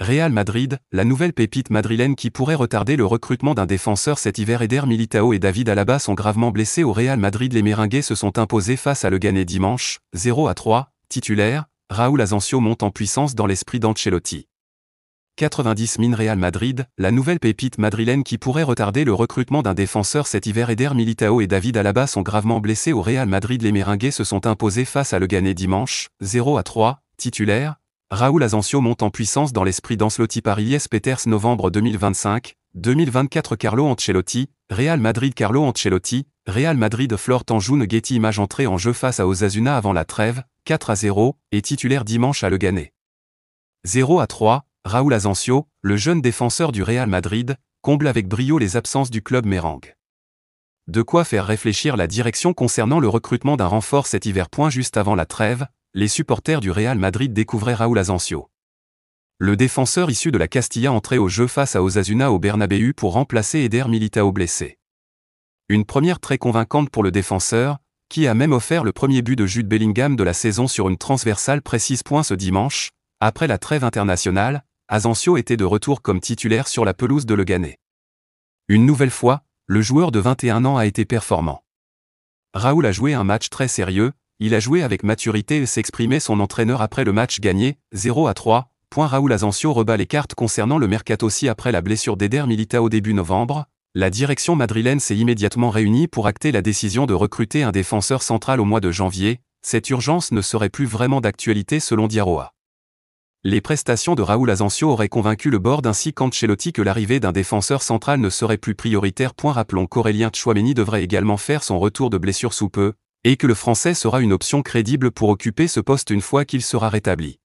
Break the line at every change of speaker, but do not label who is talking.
Real Madrid, la nouvelle pépite madrilène qui pourrait retarder le recrutement d'un défenseur cet hiver. Eder Militão et David Alaba sont gravement blessés au Real Madrid. Les Merengues se sont imposés face à Leganés dimanche, 0-3, titulaire. Raúl Asensio monte en puissance dans l'esprit d'Ancelotti. 90 min Real Madrid, la nouvelle pépite madrilène qui pourrait retarder le recrutement d'un défenseur cet hiver. Eder Militão et David Alaba sont gravement blessés au Real Madrid. Les Merengues se sont imposés face à Leganés dimanche, 0-3, titulaire. Raúl Asensio monte en puissance dans l'esprit d'Ancelotti. Paris Peters novembre 2025-2024. Carlo Ancelotti, Real Madrid. Carlo Ancelotti, Real Madrid. Flore Tanjoun Getty. Image entrée en jeu face à Osasuna avant la trêve, 4-0, et titulaire dimanche à Leganés. 0-3, Raúl Asensio, le jeune défenseur du Real Madrid, comble avec brio les absences du club merengue. De quoi faire réfléchir la direction concernant le recrutement d'un renfort cet hiver. Juste avant la trêve, les supporters du Real Madrid découvraient Raúl Asensio. Le défenseur issu de la Castilla entrait au jeu face à Osasuna au Bernabéu pour remplacer Eder Militão blessé. Une première très convaincante pour le défenseur, qui a même offert le premier but de Jude Bellingham de la saison sur une transversale précise. Ce dimanche, après la trêve internationale, Asensio était de retour comme titulaire sur la pelouse de Leganés. Une nouvelle fois, le joueur de 21 ans a été performant. Raúl a joué un match très sérieux, il a joué avec maturité et s'exprimait son entraîneur après le match gagné, 0-3. Raúl Asensio rebat les cartes concernant le mercato. Aussi après la blessure d'Eder Militão début novembre, la direction madrilène s'est immédiatement réunie pour acter la décision de recruter un défenseur central au mois de janvier. Cette urgence ne serait plus vraiment d'actualité selon Diarroa. Les prestations de Raúl Asensio auraient convaincu le board ainsi qu'Ancelotti que l'arrivée d'un défenseur central ne serait plus prioritaire. Rappelons qu'Aurélien Tchouaméni devrait également faire son retour de blessure sous peu, et que le Français sera une option crédible pour occuper ce poste une fois qu'il sera rétabli.